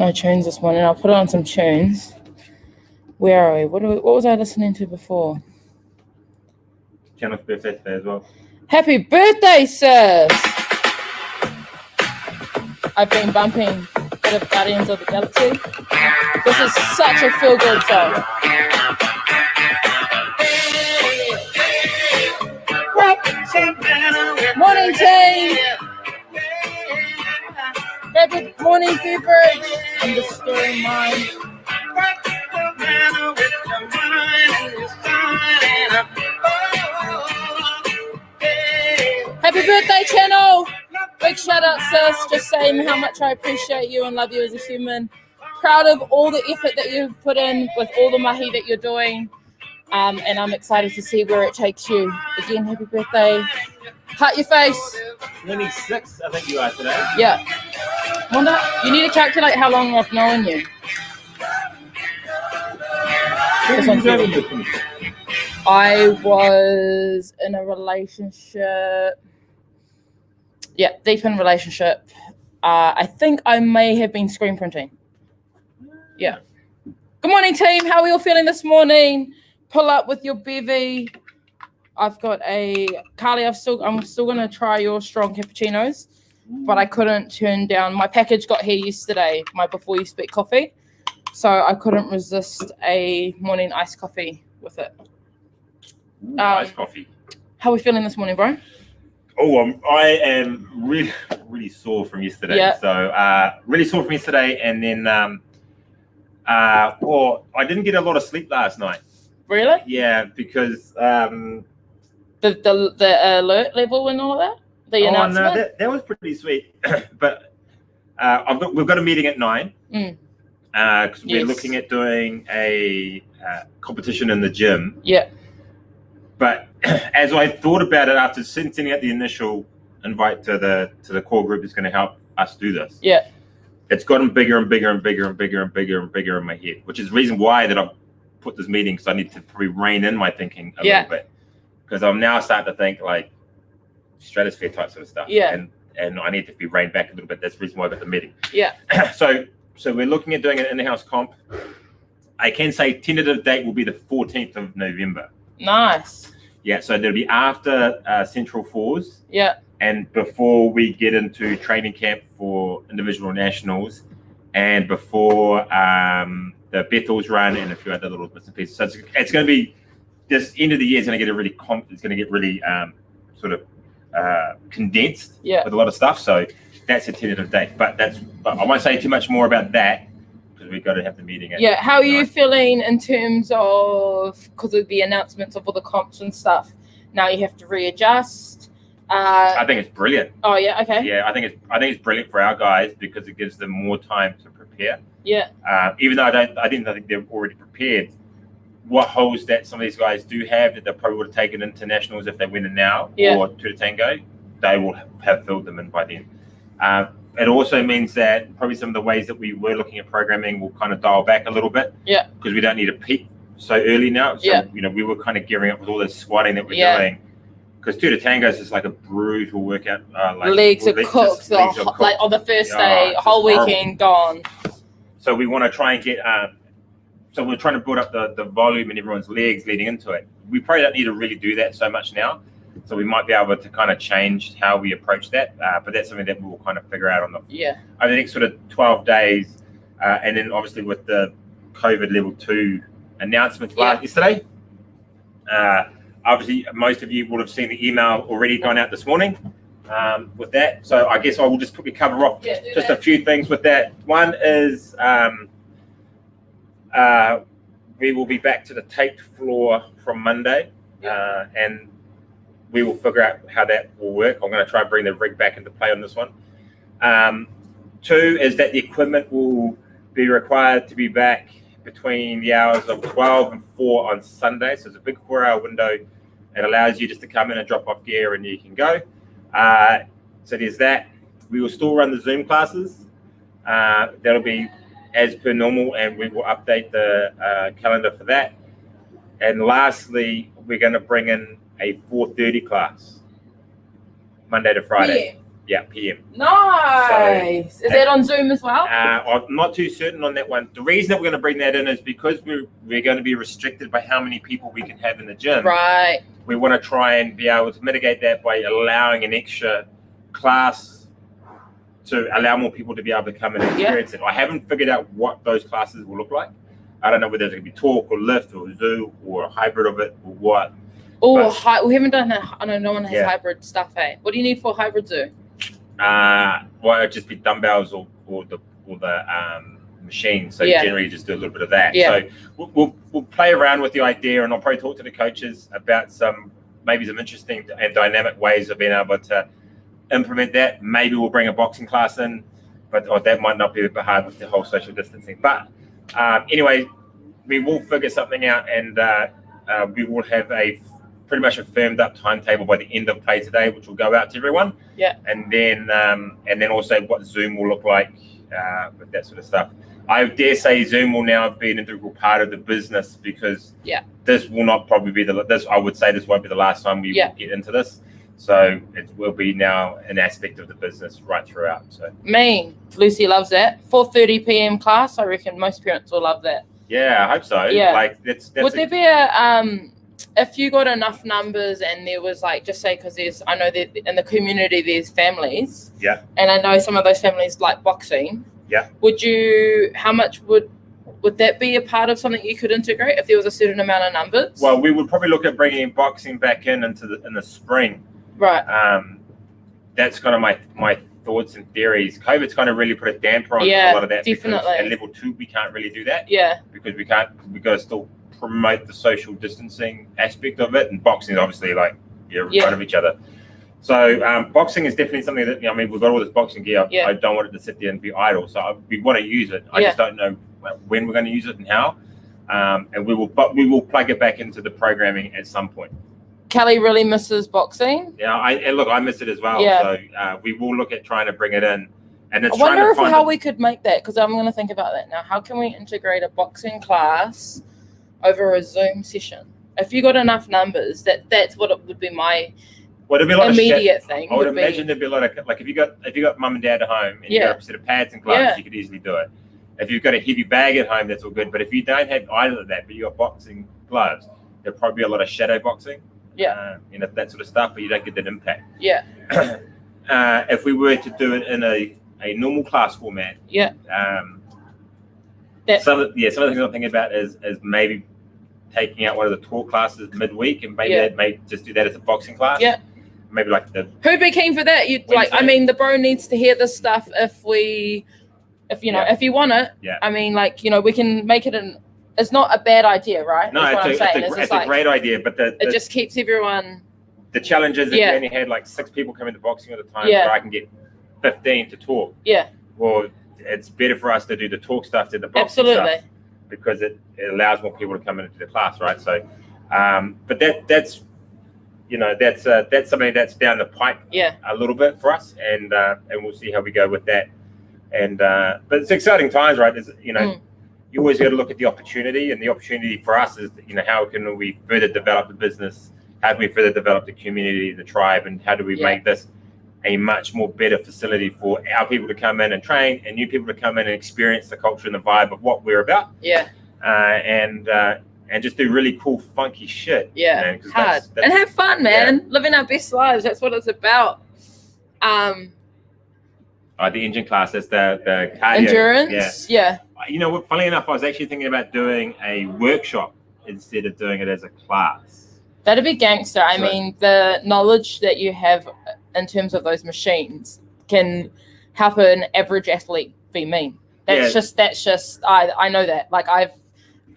No tunes this morning. I'll put on some tunes. Where are we? What was I listening to before? Channel's birthday today as well. Happy birthday, sis! I've been bumping a bit of Guardians of the Galaxy. This is such a feel-good song. Morning, team! Good morning, beverage. I'm just stirring mine. Happy birthday, channel! Big shout out, sis. Just saying how much I appreciate you and love you as a human. Proud of all the effort that you've put in with all the mahi that you're doing. And I'm excited to see where it takes you. Again, happy birthday. Heart your face. 26, I think you are today. Yeah. Wonder, you need to calculate how long I've known you. I was in a relationship. Yeah, deep in a relationship. I think I may have been screen printing. Yeah. Good morning, team. How are we all feeling this morning? Pull up with your BEVY. I've got a Carly. I'm still going to try your strong cappuccinos, but I couldn't turn down. My package got here yesterday. My Before You Speak coffee, so I couldn't resist a morning iced coffee with it. Iced coffee. How are we feeling this morning, bro? Oh, I am really sore from yesterday. Yeah. So really sore from yesterday, and then I didn't get a lot of sleep last night. Really? Yeah, because the alert level and all of that. The announcement. No, that was pretty sweet. But we've got a meeting at 9. Because we're looking at doing a competition in the gym. Yeah. But as I thought about it after sending out the initial invite to the core group that's going to help us do this. Yeah. It's gotten bigger and bigger and bigger and bigger and bigger and bigger in my head, which is the reason why that I've put this meeting, because I need to probably rein in my thinking a little bit. Because I'm now starting to think like stratosphere type sort of stuff. Yeah. And I need to be reined back a little bit. That's the reason why I got the meeting. Yeah. So we're looking at doing an in-house comp. I can say tentative date will be the 14th of November. Nice. Yeah, so it'll be after Central Fours. Yeah. And before we get into training camp for individual nationals, and before the Bethel's run and a few other little bits and pieces. So it's going to be, this end of the year is going to get it's going to get really sort of condensed with a lot of stuff. So that's a tentative date. But I won't say too much more about that because we've got to have the meeting. How are you feeling in terms of, because of the announcements of all the comps and stuff? Now you have to readjust. I think it's brilliant. Oh yeah, okay. Yeah, I think it's brilliant for our guys because it gives them more time to prepare. Yeah. Even though I didn't think they're already prepared. What holes that some of these guys do have that they probably would have taken into nationals if they went in now or to the tango, they will have filled them in by then. It also means that probably some of the ways that we were looking at programming will kind of dial back a little bit. Yeah. Because we don't need to peak so early now. So we were kind of gearing up with all this squatting that we're doing. Because two to tangos is like a brutal workout. Legs are cooked. Like on the first day, whole weekend gone. So we want to try and get. So we're trying to build up the volume in everyone's legs leading into it. We probably don't need to really do that so much now. So we might be able to kind of change how we approach that. But that's something that we'll kind of figure out on over the next sort of 12 days. And then obviously with the COVID level 2 announcements yesterday. Obviously, most of you would have seen the email already gone out this morning with that. So I guess I will just quickly cover off a few things with that. One is we will be back to the taped floor from Monday, and we will figure out how that will work. I'm going to try and bring the rig back into play on this one. 2 is that the equipment will be required to be back between the hours of 12 and 4 on Sunday. So it's a big 4-hour window. It allows you just to come in and drop off gear and you can go. So there's that. We will still run the Zoom classes. That'll be as per normal, and we will update the calendar for that. And lastly, we're going to bring in a 4:30 class, Monday to Friday. Yeah, PM. Nice. So, is that on Zoom as well? I'm not too certain on that one. The reason that we're going to bring that in is because we're going to be restricted by how many people we can have in the gym. Right. We want to try and be able to mitigate that by allowing an extra class to allow more people to be able to come and experience it. I haven't figured out what those classes will look like. I don't know whether it's going to be talk or lift or Zoom or a hybrid of it or what. Oh, we haven't done that. I know no one has hybrid stuff, eh? What do you need for hybrid Zoom? Well, it'd just be dumbbells or the machine. So generally just do a little bit of that. So we'll play around with the idea, and I'll probably talk to the coaches about maybe some interesting and dynamic ways of being able to implement that. Maybe we'll bring a boxing class in, but that might not be a bit hard with the whole social distancing. But anyway, we will figure something out, and we will have pretty much a firmed up timetable by the end of play today, which will go out to everyone. Yeah. And then also what Zoom will look like with that sort of stuff. I dare say Zoom will now be an integral part of the business, because this will not probably be I would say this won't be the last time we will get into this. So it will be now an aspect of the business right throughout. So Lucy loves that. 4:30 p.m. class. I reckon most parents will love that. Yeah, I hope so. Yeah. Like that's would there be if you got enough numbers and there was just say, because I know that in the community there's families. Yeah. And I know some of those families like boxing. Yeah. How much would that be a part of something you could integrate if there was a certain amount of numbers? Well, we would probably look at bringing boxing back in the spring. Right. That's kind of my thoughts and theories. COVID's kind of really put a damper on a lot of that. Definitely. At level 2, we can't really do that. Yeah. Because we got to still promote the social distancing aspect of it, and boxing is obviously in front of each other. So boxing is definitely something that we've got all this boxing gear. I don't want it to sit there and be idle. So we want to use it. I just don't know when we're going to use it and how. And we will plug it back into the programming at some point. Kelly really misses boxing. Yeah, I miss it as well. Yeah. So we will look at trying to bring it in. And I wonder how we could make that, because I'm going to think about that now. How can we integrate a boxing class over a Zoom session? If you got enough numbers, that's what it would be my immediate thing. I would imagine there'd be a lot of, if you got mum and dad at home and you got a set of pads and gloves, you could easily do it. If you've got a heavy bag at home, that's all good. But if you don't have either of that, but you got boxing gloves, there'll probably be a lot of shadow boxing. Yeah. That sort of stuff, but you don't get that impact. Yeah. If we were to do it in a normal class format, some of the things I'm thinking about is maybe taking out one of the talk classes midweek, and maybe they may just do that as a boxing class. Yeah. Maybe who'd be keen for that? The bro needs to hear this stuff if you want it. Yeah. We can make it it's not a bad idea, right? No, it's a great idea, but it just keeps everyone. The challenge is if you only had 6 people coming to boxing at a time, where I can get 15 to talk. Yeah. Well, it's better for us to do the talk stuff than the boxing stuff, because it allows more people to come into the class, right? So, but that's something that's down the pipe a little bit for us, and we'll see how we go with that. And but it's exciting times, right? You always got to look at the opportunity, and the opportunity for us is, how can we further develop the business? How can we further develop the community, the tribe, and how do we make this a much more better facility for our people to come in and train, and new people to come in and experience the culture and the vibe of what we're about. Yeah. And just do really cool, funky shit. Yeah. Man, hard. And have fun, man. Yeah. Living our best lives. That's what it's about. The engine class, that's the cardio. Endurance. Yeah. What? Funnily enough, I was actually thinking about doing a workshop instead of doing it as a class. That'd be gangster. I mean, the knowledge that you have in terms of those machines can help an average athlete be mean. That's just. I know that.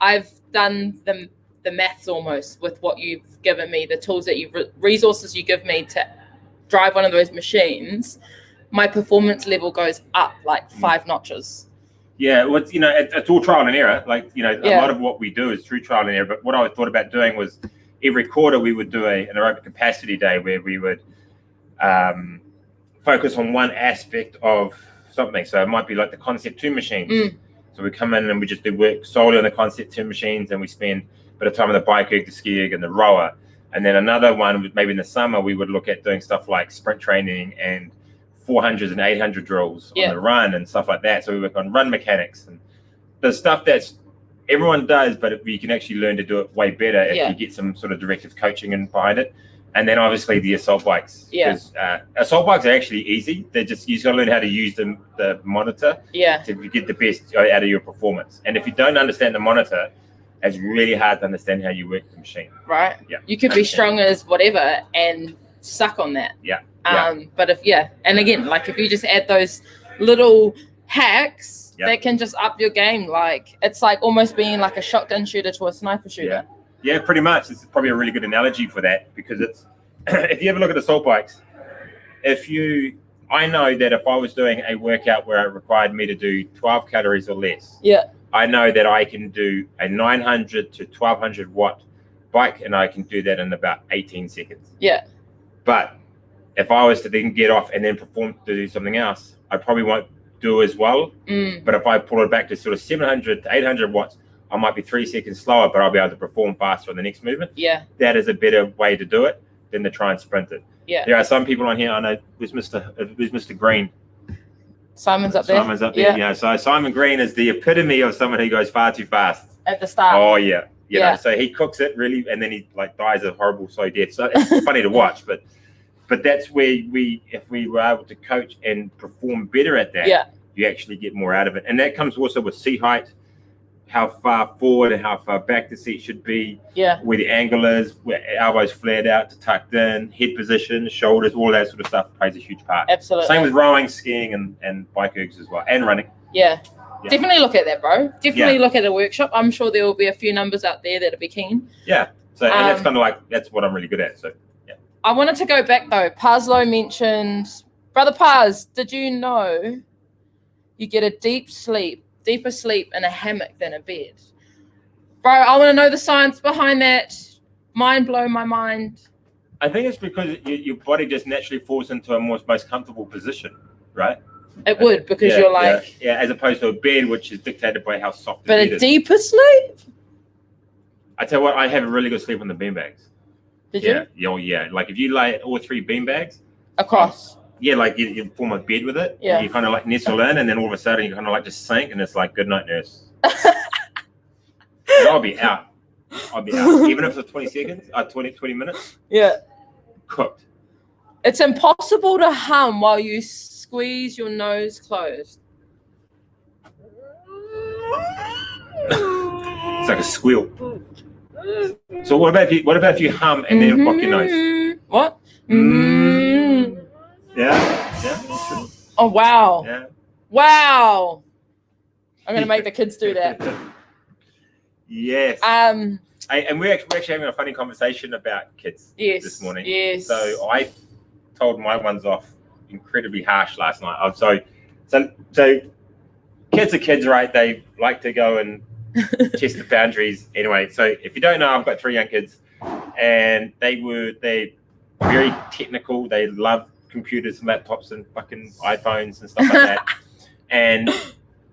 I've done the maths almost with what you've given me, the tools that resources you give me to drive one of those machines. My performance level goes up 5 notches. Yeah, well, it's all trial and error. A lot of what we do is through trial and error. But what I thought about doing was every quarter we would do an aerobic capacity day where we would focus on one aspect of something. So it might be like the Concept 2 machines. So we come in and we just do work solely on the Concept 2 machines, and we spend a bit of time on the bike erg, the ski erg, and the rower. And then another one, maybe in the summer, we would look at doing stuff like sprint training and 400s and 800 drills Yeah. on the run and stuff like that. So we work on run mechanics and the stuff that's everyone does, but you can actually learn to do it way better if Yeah. you get some sort of directive coaching in behind it. And then obviously the assault bikes. Yeah. Because assault bikes are actually easy. You just got to learn how to use the monitor Yeah. to get the best out of your performance. And if you don't understand the monitor, it's really hard to understand how you work the machine. Right. Yeah. You could be strong as whatever and suck on that. Yeah. But and again, like if you just add those little hacks that can just up your game, like it's like almost being like a shotgun shooter to a sniper shooter. Yeah, pretty much. It's probably a really good analogy for that because it's if you ever look at assault bikes, I know that if I was doing a workout where it required me to do 12 calories or less, I know that I can do a 900 to 1200 watt bike and I can do that in about 18 seconds. Yeah. But if I was to then get off and then perform to do something else, I probably won't do as well. But if I pull it back to sort of 700 to 800 watts, I might be 3 seconds slower, but I'll be able to perform faster on the next movement. Yeah. That is a better way to do it than to try and sprint it. Yeah. There are some people on here, I know, who's Mr. Green. Simon's up there. Simon's up there, yeah. So Simon Green is the epitome of someone who goes far too fast. At the start. Oh, yeah. You know, so he cooks it really, and then he like dies a horrible slow death. So it's funny to watch, but that's where if we were able to coach and perform better at that, you actually get more out of it. And that comes also with seat height, how far forward and how far back the seat should be, where the angle is, where elbows flared out to tucked in, head position, shoulders, all that sort of stuff plays a huge part. Absolutely. Same with rowing, skiing, and bike ergs as well, and running. Yeah. Definitely look at that, bro. Definitely look at a workshop. I'm sure there will be a few numbers out there that'll be keen. Yeah. So and that's kind of like, that's what I'm really good at. So, yeah. I wanted to go back, though. Pazlo mentioned, Brother Paz, did you know you get a deeper sleep in a hammock than a bed? Bro, I want to know the science behind that. Mind blow my mind. I think it's because your body just naturally falls into a most comfortable position, right? It would, because you're like... Yeah, as opposed to a bed, which is dictated by how soft the but bed a is. deeper sleep? I tell you what, I have a really good sleep on the beanbags. Did you? Yeah. Like if you lay all 3 beanbags... Across? Yeah, like you form a bed with it. Yeah. You kind of like nestle in, and then all of a sudden you kind of like just sink, and it's like, good night, nurse. I'll be out. Even if it's 20 seconds, 20 minutes. Yeah. Cooked. It's impossible to hum while you squeeze your nose closed. It's like a squeal. So what about if you hum and then block your nose? What? Yeah. Oh wow. Yeah. Wow. I'm gonna make the kids do that. Yes. And we're actually having a funny conversation about kids this morning. Yes. So I told my ones off incredibly harsh last night. So kids are kids, right? They like to go and test the boundaries. Anyway, so if you don't know, I've got 3 young kids, and they're very technical. They love computers and laptops and fucking iPhones and stuff like that. And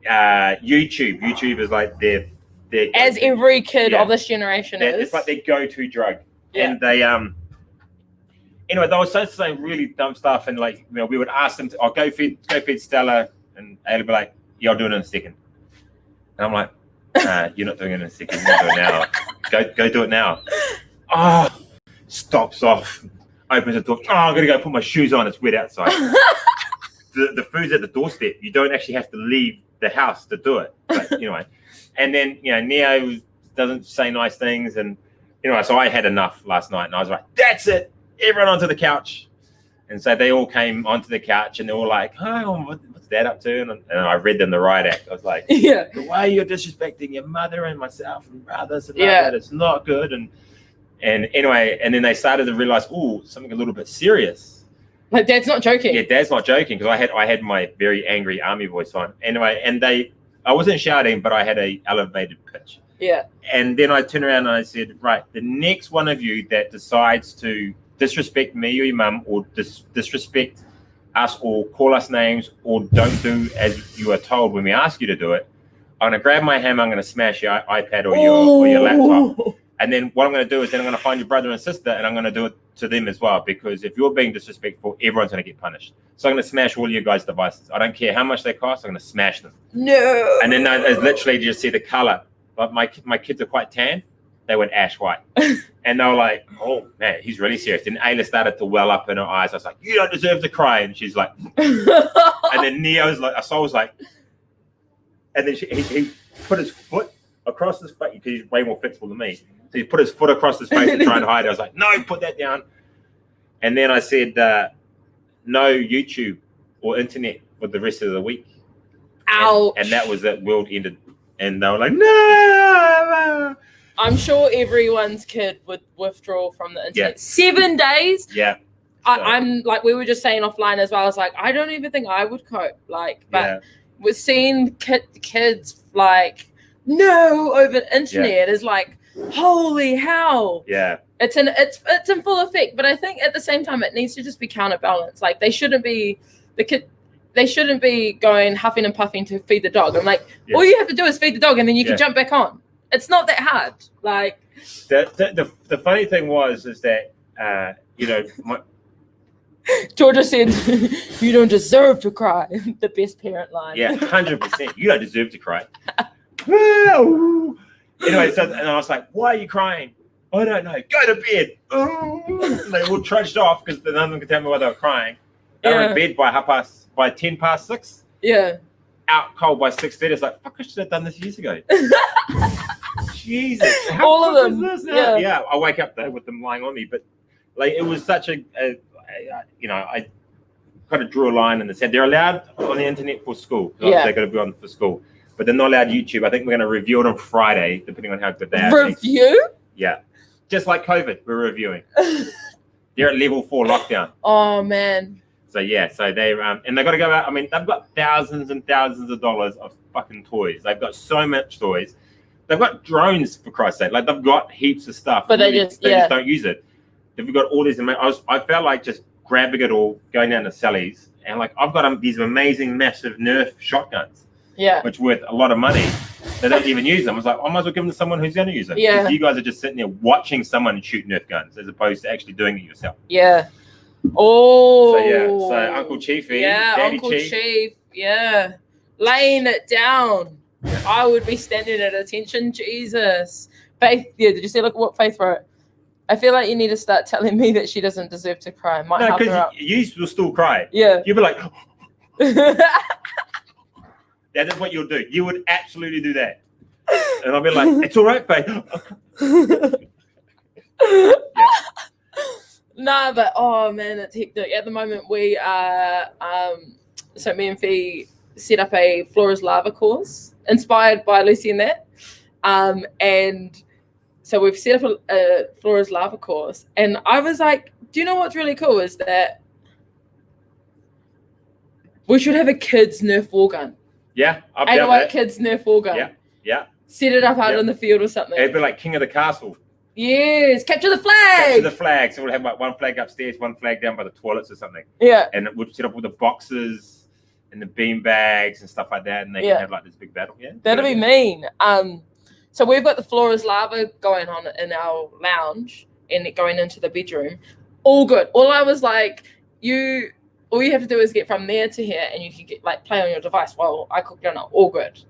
YouTube is like their as every kid of this generation is. It's like their go-to drug. Yeah. And they anyway, they were saying really dumb stuff, and like, you know, we would ask them to, go feed Stella, and they'd be like, yeah, I'll do it in a second. And I'm like, you're not doing it in a second, you're doing it now. Go do it now. Oh, stops off, opens the door. Oh, I'm gonna go put my shoes on, it's wet outside. the food's at the doorstep. You don't actually have to leave the house to do it. But anyway. And then, you know, Neo doesn't say nice things, and you know, so I had enough last night, and I was like, that's it, everyone onto the couch. And so they all came onto the couch, and they were like, oh, what's Dad up to? And I read them the riot act. I was like, the way you're disrespecting your mother and myself and brothers and that, it's not good. And anyway, and then they started to realize, oh, something a little bit serious. Like, Dad's not joking. Yeah, Dad's not joking, because I had my very angry army voice on. Anyway, and I wasn't shouting, but I had a elevated pitch. Yeah. And then I turned around and I said, right, the next one of you that decides to disrespect me or your mum, or disrespect us, or call us names, or don't do as you are told when we ask you to do it, I'm going to grab my hammer, I'm going to smash your iPad or your laptop. And then what I'm going to do is then I'm going to find your brother and sister, and I'm going to do it to them as well, because if you're being disrespectful, everyone's going to get punished. So I'm going to smash all your guys' devices. I don't care how much they cost. I'm going to smash them. No. And then I literally just see the color. But my kids are quite tan. They went ash white. And they were like, oh, man, he's really serious. And Ayla started to well up in her eyes. I was like, you don't deserve to cry. And she's like, and then Neo's like, I was like, and then he put his foot across his face, because he's way more flexible than me. So he put his foot across his face to try and hide it. I was like, no, put that down. And then I said, no YouTube or internet for the rest of the week. Ouch. And that was it. World ended. And they were like, no. I'm sure everyone's kid would withdraw from the internet. Yeah. 7 days? Yeah. I'm like, we were just saying offline as well. I was like, I don't even think I would cope. Like, but we're seeing kids like, no, over the internet is like, holy hell. Yeah. It's in full effect. But I think at the same time, it needs to just be counterbalanced. Like, they shouldn't be going huffing and puffing to feed the dog. I'm like, all you have to do is feed the dog and then you can jump back on. It's not that hard. Like, the funny thing is that Georgia said, you don't deserve to cry. The best parent line. Yeah, 100%. You don't deserve to cry. Anyway, and I was like, why are you crying? I don't know. Go to bed. And they all trudged off because none of them could tell me why they were crying. They were in bed by 10 past 6. Yeah. Out cold by 6:30. It's like, fuck, I should have done this years ago. Jesus. How all of them. Is this? Yeah. I wake up though with them lying on me. But like, it was such I kind of drew a line in the sand. They're allowed on the internet for school. They're going to be on for school. But they're not allowed YouTube. I think we're going to review it on Friday, depending on how good they are. Review? Yeah. Just like COVID, we're reviewing. They're at level 4 lockdown. Oh, man. So, so they and they've got to go out. I mean, they've got thousands and thousands of dollars of fucking toys. They've got so much toys. They've got drones, for Christ's sake. Like, they've got heaps of stuff. But they just don't use it. They've got all these. I felt like just grabbing it all, going down to Sally's, and like, I've got these amazing, massive Nerf shotguns. Yeah. Which are worth a lot of money. They don't even use them. I was like, I might as well give them to someone who's going to use them. Yeah. Because you guys are just sitting there watching someone shoot Nerf guns as opposed to actually doing it yourself. Yeah. Oh. So Uncle Chiefy. Yeah, Daddy Uncle Chief. Yeah. Laying it down. I would be standing at attention. Jesus. Faith, did you see? Look what Faith wrote. I feel like you need to start telling me that she doesn't deserve to cry. Might help her out. You will still cry. Yeah. You'll be like, that is what you'll do. You would absolutely do that. And I'll be like, it's all right, Faith. No, but oh man, it's hectic. At the moment, we are so me and Fee set up a Flora's Lava course inspired by Lucy and that, and so we've set up a Flora's Lava course, and I was like, do you know what's really cool is that we should have a kids Nerf war gun. Yeah, I'll be 8 white kids Nerf war gun. Yeah. Set it up out in the field or something. It'd be like King of the Castle. Yes, capture the flag. Capture the flag. So we'll have like one flag upstairs, one flag down by the toilets or something. Yeah. And we'll set up all the boxes and the bean bags and stuff like that, and they can have like this big battle. Yeah. That'll be mean. So we've got the Flora's Lava going on in our lounge and it going into the bedroom. All good. All I was like, all you have to do is get from there to here and you can get like play on your device while I cook dinner. All good.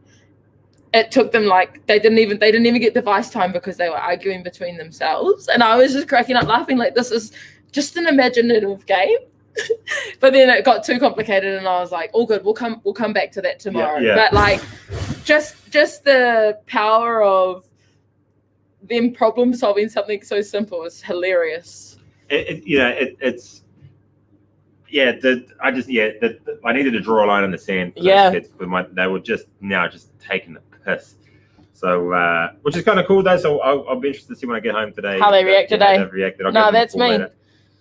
It took them like they didn't even get device time because they were arguing between themselves. And I was just cracking up laughing like this is just an imaginative game. But then it got too complicated and I was like, all good, we'll come back to that tomorrow. Yeah. But like just the power of them problem solving something so simple is hilarious. I needed to draw a line in the sand for those kids. They were just taking the piss. So, which is kind of cool though. So I'll be interested to see when I get home today. How they react today. They've reacted. No, that's mean. Later.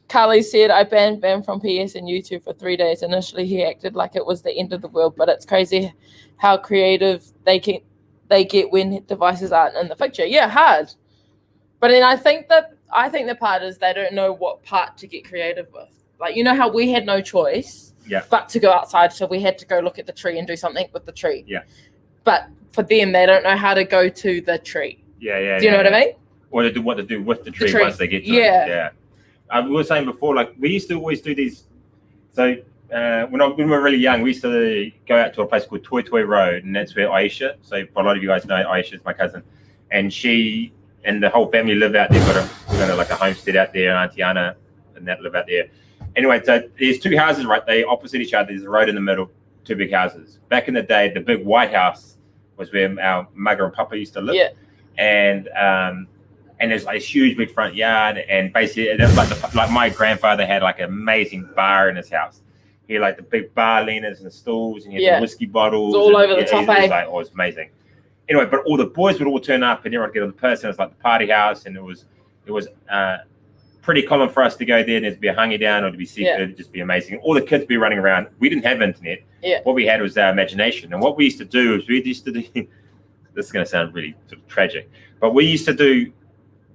Carly said, I banned Van from PS and YouTube for 3 days. Initially, he acted like it was the end of the world, but it's crazy how creative they get when devices aren't in the picture. Yeah, hard. But then I think the part is they don't know what part to get creative with. Like, you know how we had no choice but to go outside, so we had to go look at the tree and do something with the tree. Yeah. But for them, they don't know how to go to the tree. Yeah. Do you know what I mean? Or what to do with the tree once they get to it. Yeah. we were saying before, like we used to always do these. So when we were really young, we used to go out to a place called Toy Toy Road, and that's where Aisha. So for a lot of you guys know, Aisha is my cousin, and she and the whole family live out there. Got like a homestead out there. Auntie Anna and that live out there. Anyway, so there's two houses, right? They opposite each other. There's a road in the middle, two big houses. Back in the day, the big white house was where our mugger and papa used to live. Yeah. And there's like this huge big front yard, and basically it was like my grandfather had like an amazing bar in his house. He had like the big bar leaners and stools, and he had the whiskey bottles. It's all over the top. It was amazing. Anyway, but all the boys would all turn up, and everyone would get on the person. It was like the party house, and it was pretty common for us to go there and there's be a hungry down or to be seated. It'd just be amazing. All the kids would be running around. We didn't have internet. Yeah. What we had was our imagination, and what we used to do is this is going to sound really sort of tragic, but we used to do.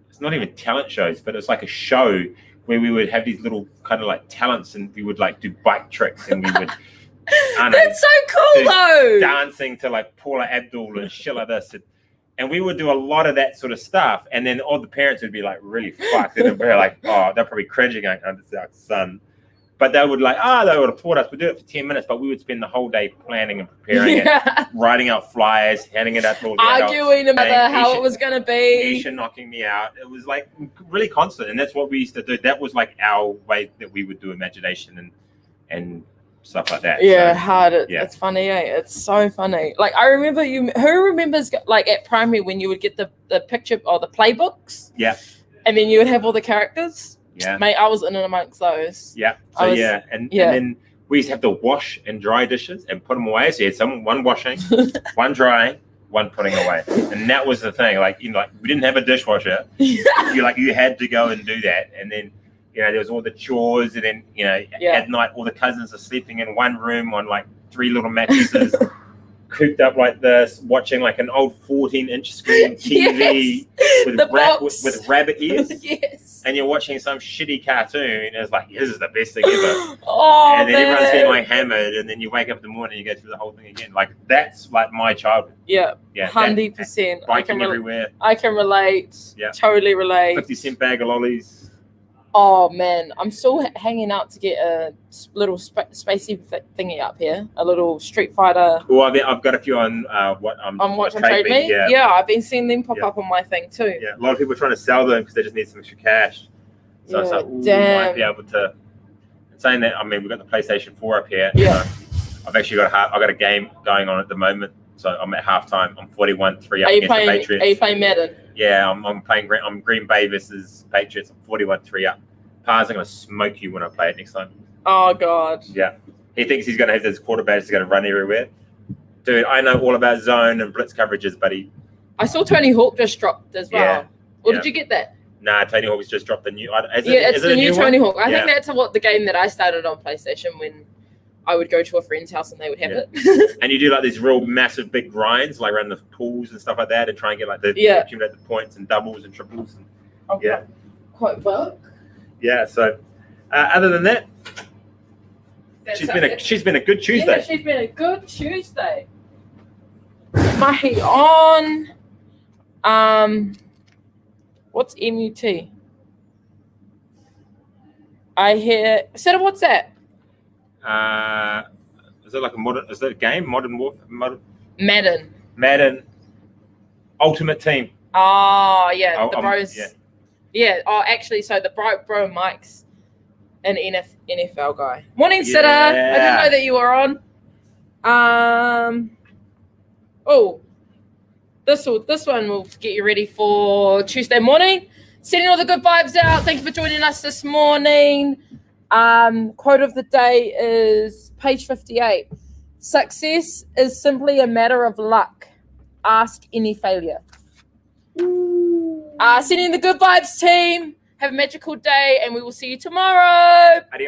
It's not even talent shows, but it's like a show where we would have these little kind of like talents, and we would like do bike tricks, and we would. That's so cool, though. Dancing to like Paula Abdul and shit like this, and we would do a lot of that sort of stuff. And then all the parents would be like really fucked, and they'd be like, "Oh, they're probably cringing at our son." But they would like, they would have taught us. We'd do it for 10 minutes, but we would spend the whole day planning and preparing it, writing out flyers, handing it out to all the arguing about how it was going to be. Isha knocking me out. It was like really constant, and that's what we used to do. That was like our way that we would do imagination and stuff like that. Yeah, hard. It's funny, It's so funny. Like I remember who remembers like at primary when you would get the picture or the playbooks? Yeah. And then you would have all the characters. Yeah, mate, I was in and amongst those. Yeah, so and then we used to have to wash and dry dishes and put them away. So you had one washing, one drying, one putting away, and that was the thing. Like we didn't have a dishwasher. You had to go and do that, and then there was all the chores, and then at night all the cousins are sleeping in one room on like 3 little mattresses. Cooped up like this, watching like an old 14-inch screen TV with rabbit ears. Yes. And you're watching some shitty cartoon, and it's like, this is the best thing ever. And then everyone's getting like hammered, and then you wake up in the morning and you go through the whole thing again. Like that's like my childhood. Yeah. 100%. Biking everywhere. I can relate. Yeah. Totally relate. 50-cent bag of lollies. Oh man, I'm still hanging out to get a little spacey thingy up here, a little Street Fighter. Well, I've got a few on Watch and Trade Me. Yeah, I've been seeing them pop up on my thing too. Yeah, a lot of people are trying to sell them because they just need some extra cash. So it's like, we might be able to. Saying that, I mean, we've got the PlayStation 4 up here. Yeah. I've actually got a game going on at the moment. So I'm at halftime. I'm 41-3 up against the Patriots. Are you playing Madden? Yeah, I'm playing. I'm Green Bay versus Patriots. I'm 41-3 up. Paz, I'm gonna smoke you when I play it next time. Oh God. Yeah, he thinks he's gonna have this quarterback. He's gonna run everywhere. Dude, I know all about zone and blitz coverages, buddy. I saw Tony Hawk just dropped as well. Yeah. Or did you get that? Nah, Tony Hawk's just dropped the new. It's the new Tony Hawk. I think that's the game that I started on PlayStation when I would go to a friend's house and they would have it. And you do like these real massive big grinds, like around the pools and stuff like that, and try and get like accumulate the points and doubles and triples. And, quite well. Yeah. So, other than that, she's been a good Tuesday. Yeah, she's been a good Tuesday. My heat on. What's MUT? I hear. Sarah, what's that? Is it like a modern? Is that a game? Modern Warfare? Madden. Ultimate Team. Oh yeah, the bros. Yeah. Oh, actually, so the bro Mike's an NFL guy. Morning, Sitter. I didn't know that you were on. Oh, this one will get you ready for Tuesday morning. Sending all the good vibes out. Thank you for joining us this morning. Quote of the day is page 58. Success is simply a matter of luck. Ask any failure. Sending the good vibes, team. Have a magical day, and we will see you tomorrow. Adios.